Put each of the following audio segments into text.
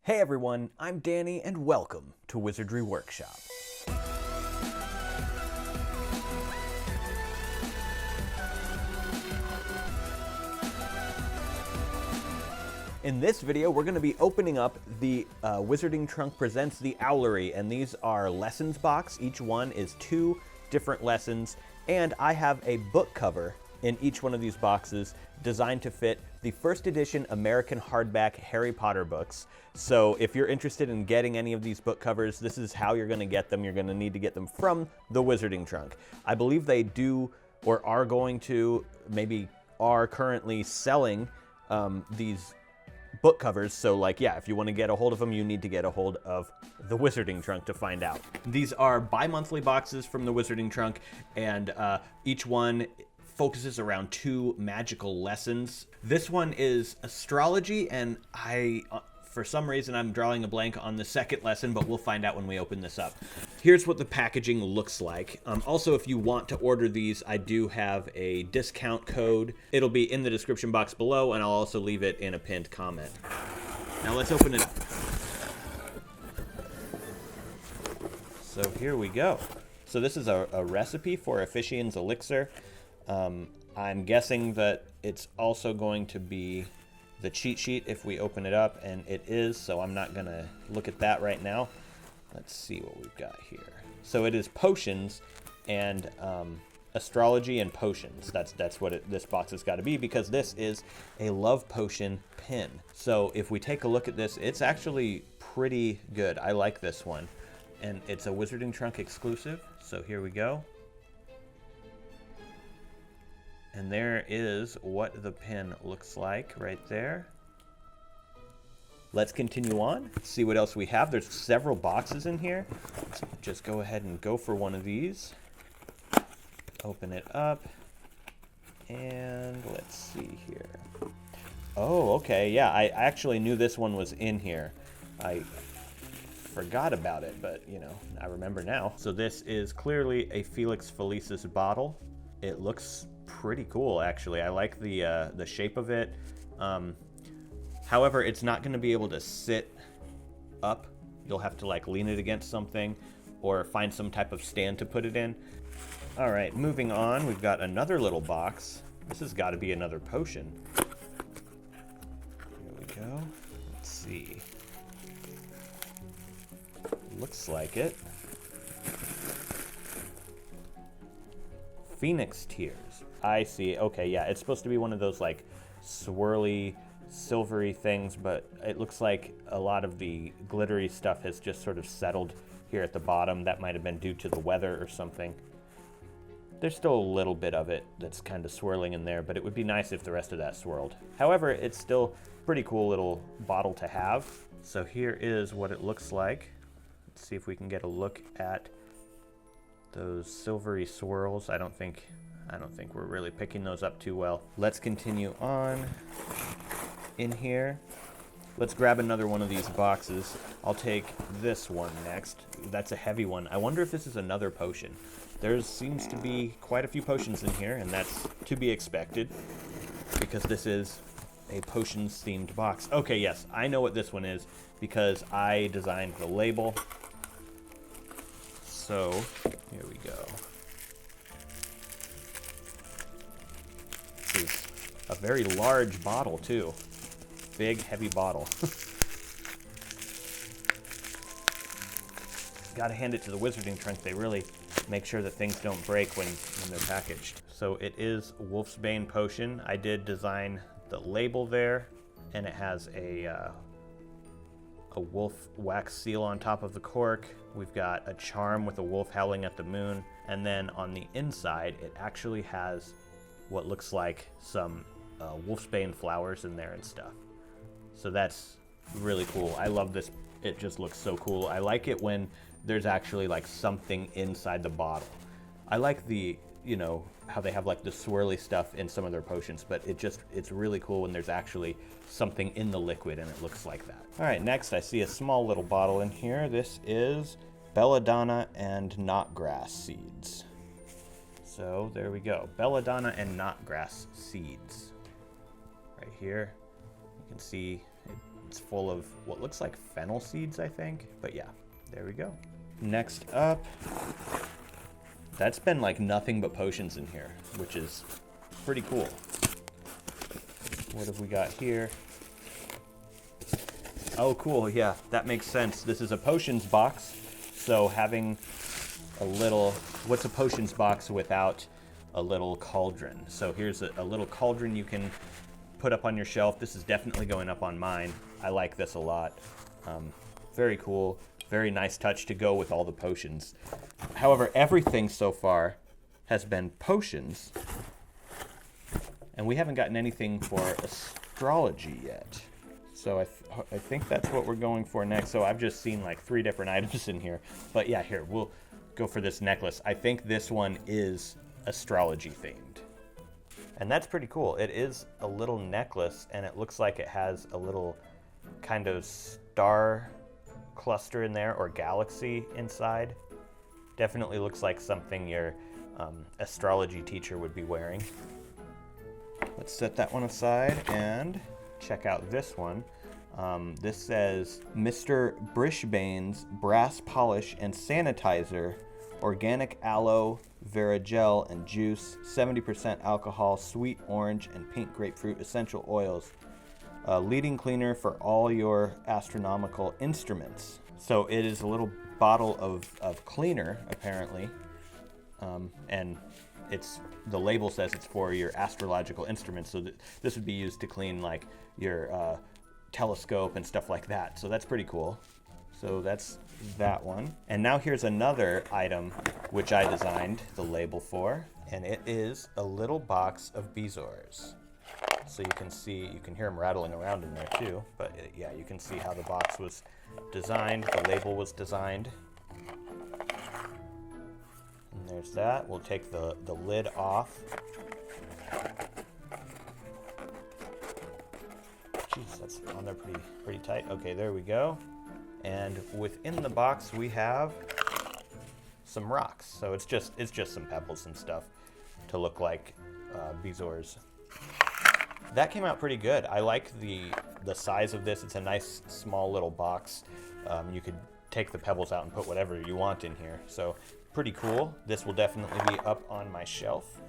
Hey everyone, I'm Danny and welcome to Wizardry Workshop. In this video, we're going to be opening up the Wizarding Trunk Presents the Owlery, and these are lessons box. Each one is 2 different lessons, and I have a book cover in each one of these boxes designed to fit the first edition American hardback Harry Potter books. So if you're interested in getting any of these book covers, this is how you're going to get them. You're going to need to get them from the Wizarding Trunk. I believe they do or are going to, maybe are currently selling these book covers. So like, yeah, if you want to get a hold of them, you need to get a hold of the Wizarding Trunk to find out. These are bi-monthly boxes from the Wizarding Trunk, and each one focuses around 2 magical lessons. This one is Astrology, and for some reason I'm drawing a blank on the second lesson, but we'll find out when we open this up. Here's what the packaging looks like. Also, if you want to order these, I do have a discount code. It'll be in the description box below, and I'll also leave it in a pinned comment. Now let's open it up. So here we go. So this is a recipe for Offician's Elixir. I'm guessing that it's also going to be the cheat sheet if we open it up, and it is, so I'm not going to look at that right now. Let's see what we've got here. So it is potions and astrology and potions. That's what this box has got to be, because this is a love potion pin. So if we take a look at this, it's actually pretty good. I like this one, and it's a Wizarding Trunk exclusive. So here we go. And there is what the pin looks like right there. Let's continue on, see what else we have. There's several boxes in here. Let's just go ahead and go for one of these. Open it up. And let's see here. Oh, okay, yeah, I actually knew this one was in here. I forgot about it, but you know, I remember now. So this is clearly a Felix Felicis bottle. It looks pretty cool, actually. I like the shape of it. However, it's not going to be able to sit up. You'll have to like lean it against something or find some type of stand to put it in. All right, moving on, we've got another little box. This has got to be another potion. Here we go. Let's see. Looks like it. Phoenix Tears. I see. Okay, yeah, it's supposed to be one of those like swirly, silvery things, but it looks like a lot of the glittery stuff has just sort of settled here at the bottom. That might have been due to the weather or something. There's still a little bit of it that's kind of swirling in there, but it would be nice if the rest of that swirled. However, it's still a pretty cool little bottle to have. So here is what it looks like. Let's see if we can get a look at those silvery swirls. I don't think we're really picking those up too well. Let's continue on in here. Let's grab another one of these boxes. I'll take this one next. That's a heavy one. I wonder if this is another potion. There seems to be quite a few potions in here, and that's to be expected because this is a potions themed box. Okay, yes, I know what this one is because I designed the label. So here we go. This is a very large bottle too. Big, heavy bottle. Gotta hand it to the Wizarding Trunk. They really make sure that things don't break when they're packaged. So it is Wolfsbane Potion. I did design the label there, and it has a wolf wax seal on top of the cork. We've got a charm with a wolf howling at the moon, and then on the inside it actually has what looks like some wolfsbane flowers in there and stuff. So that's really cool. I love this. It just looks so cool. I like it when there's actually like something inside the bottle. I like the, you know, how they have like the swirly stuff in some of their potions, but it's really cool when there's actually something in the liquid and it looks like that. All right, next I see a small little bottle in here. This is belladonna and knotgrass seeds. So there we go, belladonna and knotgrass seeds. Right here, you can see It's full of what looks like fennel seeds, I think. But yeah, there we go. Next up, that's been like nothing but potions in here, which is pretty cool. What have we got here? Oh, cool, yeah, that makes sense. This is a potions box, so having a little, what's a potions box without a little cauldron? So here's a little cauldron you can put up on your shelf. This is definitely going up on mine. I like this a lot. Very cool, very nice touch to go with all the potions. However, everything so far has been potions, and we haven't gotten anything for astrology yet. So I think that's what we're going for next. So I've just seen like 3 different items in here. But yeah, here, we'll go for this necklace. I think this one is astrology themed. And that's pretty cool. It is a little necklace, and it looks like it has a little kind of star cluster in there, or galaxy inside. Definitely looks like something your astrology teacher would be wearing. Let's set that one aside and check out this one. This says Mr. Brishbane's Brass Polish and Sanitizer, Organic Aloe, Vera Gel and Juice, 70% alcohol, sweet orange and pink grapefruit essential oils. Leading cleaner for all your astronomical instruments. So it is a little bottle of cleaner, apparently. And the label says it's for your astrological instruments, so this would be used to clean like your telescope and stuff like that. So that's pretty cool. So that's that one. And now here's another item which I designed the label for, and it is a little box of bezoars. So you can hear them rattling around in there too, but yeah, you can see how the box was designed, the label was designed. And there's that. We'll take the lid off. Jeez, that's on there pretty tight. Okay, there we go. And within the box we have some rocks. So it's just some pebbles and stuff to look like bezoars. That came out pretty good. I like the size of this. It's a nice small little box. You could take the pebbles out and put whatever you want in here. So pretty cool. This will definitely be up on my shelf.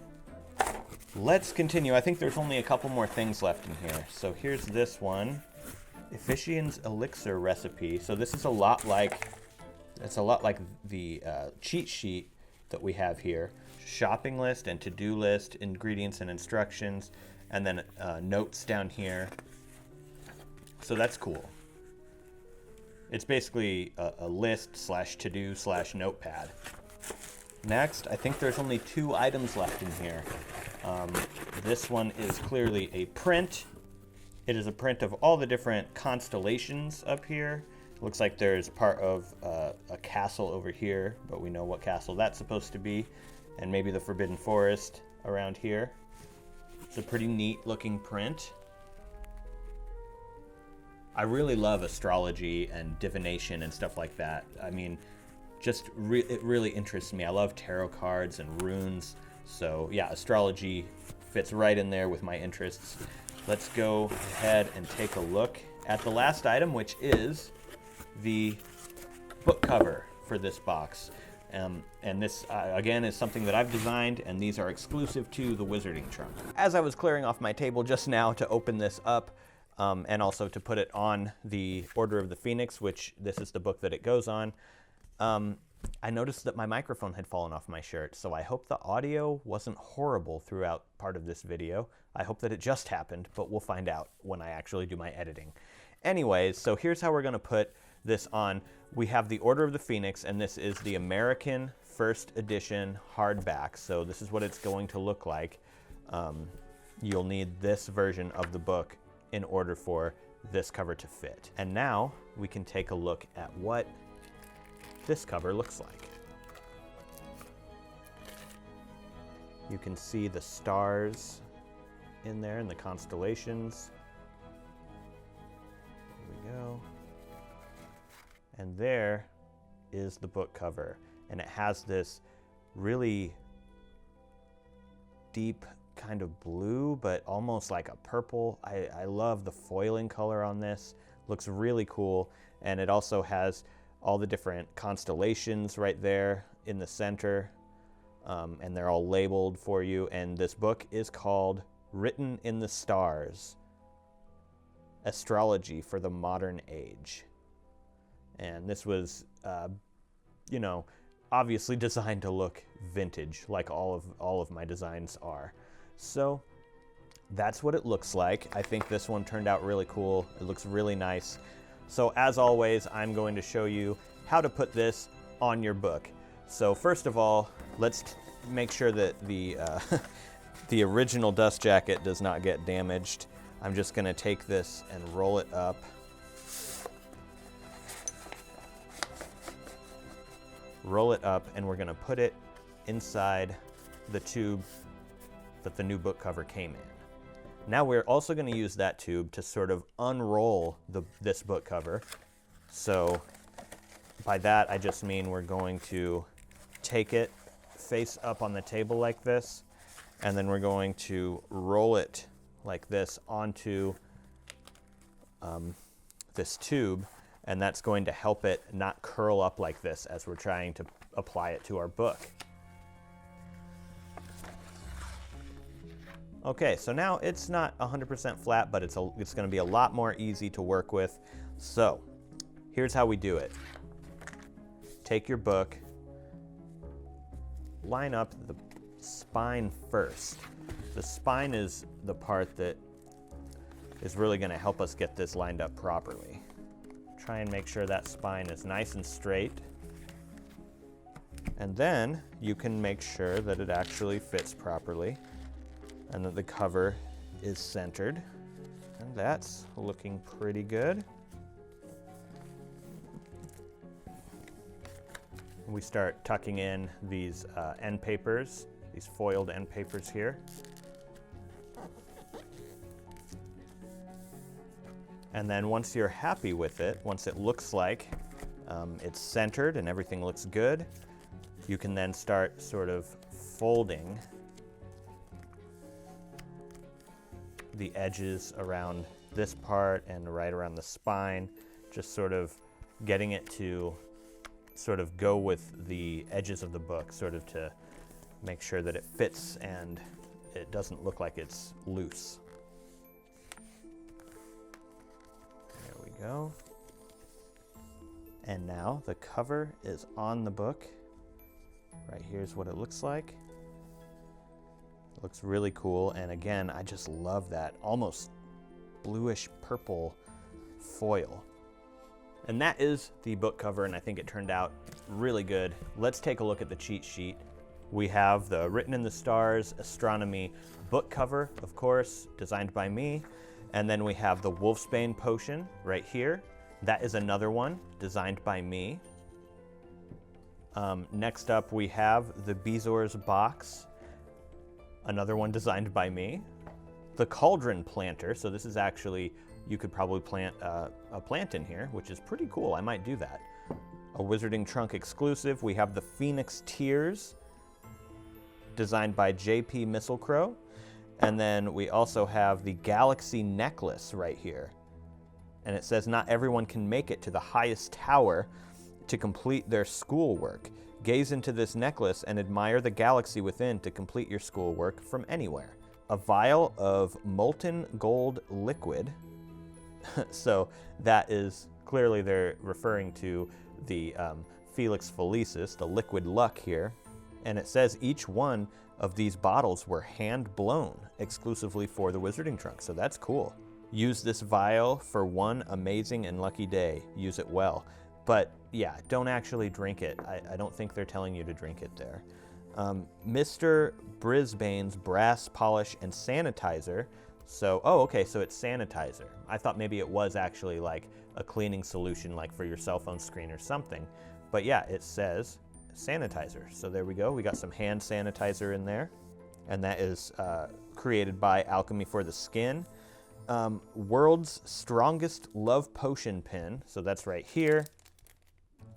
Let's continue. I think there's only a couple more things left in here. So here's this one, Efficien's Elixir recipe. So this is a lot like the cheat sheet that we have here. Shopping list and to-do list, ingredients and instructions, and then notes down here. So that's cool. It's basically a list / to-do / notepad. Next, I think there's only 2 items left in here. This one is clearly a print. It is a print of all the different constellations up here. Looks like there's part of a castle over here, but we know what castle that's supposed to be, and maybe the Forbidden Forest around here. It's a pretty neat looking print. I really love astrology and divination and stuff like that. I mean, it really interests me. I love tarot cards and runes. So yeah, astrology fits right in there with my interests. Let's go ahead and take a look at the last item, which is the book cover for this box. And this, again, is something that I've designed, and these are exclusive to the Wizarding Trunk. As I was clearing off my table just now to open this up, and also to put it on the Order of the Phoenix, which this is the book that it goes on, I noticed that my microphone had fallen off my shirt, so I hope the audio wasn't horrible throughout part of this video. I hope that it just happened, but we'll find out when I actually do my editing. Anyways, so here's how we're going to put this on. We have the Order of the Phoenix, and this is the American First Edition hardback, so this is what it's going to look like. You'll need this version of the book in order for this cover to fit. And now we can take a look at what this cover looks like. You can see the stars in there and the constellations. There we go. And there is the book cover. And it has this really deep kind of blue, but almost like a purple. I love the foiling color on this. Looks really cool, and it also has all the different constellations right there in the center, and they're all labeled for you. And this book is called Written in the Stars, Astrology for the Modern Age. And this was, you know, obviously designed to look vintage, like all of my designs are. So that's what it looks like. I think this one turned out really cool. It looks really nice. So as always, I'm going to show you how to put this on your book. So first of all, let's make sure that the the original dust jacket does not get damaged. I'm just going to take this and roll it up. Roll it up, and we're going to put it inside the tube that the new book cover came in. Now we're also going to use that tube to sort of unroll this book cover. So by that, I just mean we're going to take it face up on the table like this, and then we're going to roll it like this onto this tube, and that's going to help it not curl up like this as we're trying to apply it to our book. Okay, so now it's not 100% flat, but it's going to be a lot more easy to work with. So here's how we do it. Take your book, line up the spine first. The spine is the part that is really going to help us get this lined up properly. Try and make sure that spine is nice and straight. And then you can make sure that it actually fits properly and that the cover is centered. And that's looking pretty good. We start tucking in these end papers, these foiled end papers here. And then once you're happy with it, once it looks like it's centered and everything looks good, you can then start sort of folding the edges around this part and right around the spine, just sort of getting it to sort of go with the edges of the book, sort of to make sure that it fits and it doesn't look like it's loose. There we go. And now the cover is on the book. Right here's what it looks like. It looks really cool, and again, I just love that almost bluish purple foil. And that is the book cover, and I think it turned out really good. Let's take a look at the cheat sheet. We have the Written in the Stars Astronomy book cover, of course, designed by me. And then we have the Wolfsbane potion right here. That is another one designed by me. Next up, we have the Bezoar's box, another one designed by me. The Cauldron planter, so this is actually, you could probably plant a plant in here, which is pretty cool. I might do that. A Wizarding Trunk exclusive. We have the Phoenix Tears, designed by JP Misselcrow. And then we also have the Galaxy Necklace right here. And it says, not everyone can make it to the highest tower to complete their schoolwork. Gaze into this necklace and admire the galaxy within to complete your schoolwork from anywhere. A vial of molten gold liquid. So that is clearly they're referring to the Felix Felicis, the liquid luck here. And it says each one of these bottles were hand blown exclusively for the Wizarding Trunk. So that's cool. Use this vial for one amazing and lucky day. Use it well. But yeah, don't actually drink it. I don't think they're telling you to drink it there. Mr. Brisbane's brass polish and sanitizer. So, oh, okay, so it's sanitizer. I thought maybe it was actually like a cleaning solution, like for your cell phone screen or something. But yeah, it says sanitizer. So there we go. We got some hand sanitizer in there. And that is created by Alchemy for the Skin. World's Strongest Love Potion Pin. So that's right here.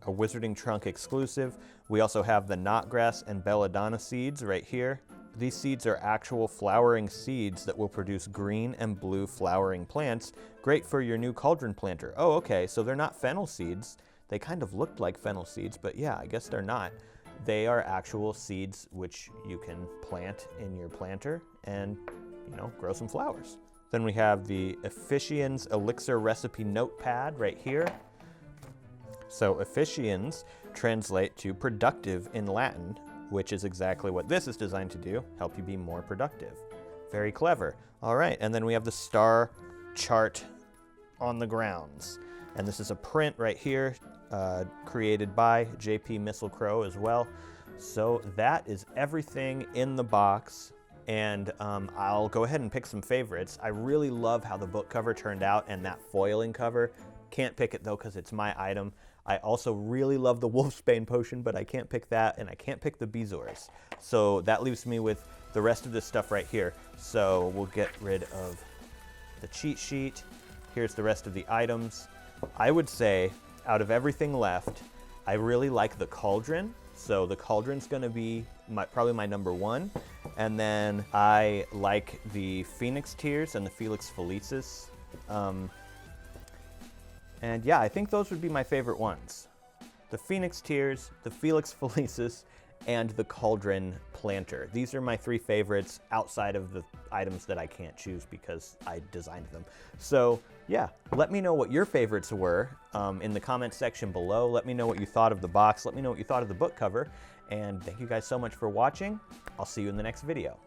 A Wizarding Trunk exclusive. We also have the Knotgrass and Belladonna seeds right here. These seeds are actual flowering seeds that will produce green and blue flowering plants, great for your new cauldron planter. Oh, okay, so they're not fennel seeds. They kind of looked like fennel seeds, but yeah, I guess they're not. They are actual seeds which you can plant in your planter and, grow some flowers. Then we have the Officians Elixir Recipe Notepad right here. So Officians translate to productive in Latin, which is exactly what this is designed to do, help you be more productive. Very clever. All right, and then we have the star chart on the grounds. And this is a print right here, created by JP Missile-Crow as well. So that is everything in the box. And I'll go ahead and pick some favorites. I really love how the book cover turned out and that foiling cover. Can't pick it though because it's my item. I also really love the Wolfsbane potion, but I can't pick that, and I can't pick the Bezoars. So that leaves me with the rest of this stuff right here. So we'll get rid of the cheat sheet. Here's the rest of the items. I would say, out of everything left, I really like the Cauldron. So the Cauldron's gonna be probably my number one. And then I like the Phoenix Tears and the Felix Felicis. And yeah, I think those would be my favorite ones. The Phoenix Tears, the Felix Felicis, and the Cauldron Planter. These are my three favorites outside of the items that I can't choose because I designed them. So yeah, let me know what your favorites were in the comments section below. Let me know what you thought of the box. Let me know what you thought of the book cover. And thank you guys so much for watching. I'll see you in the next video.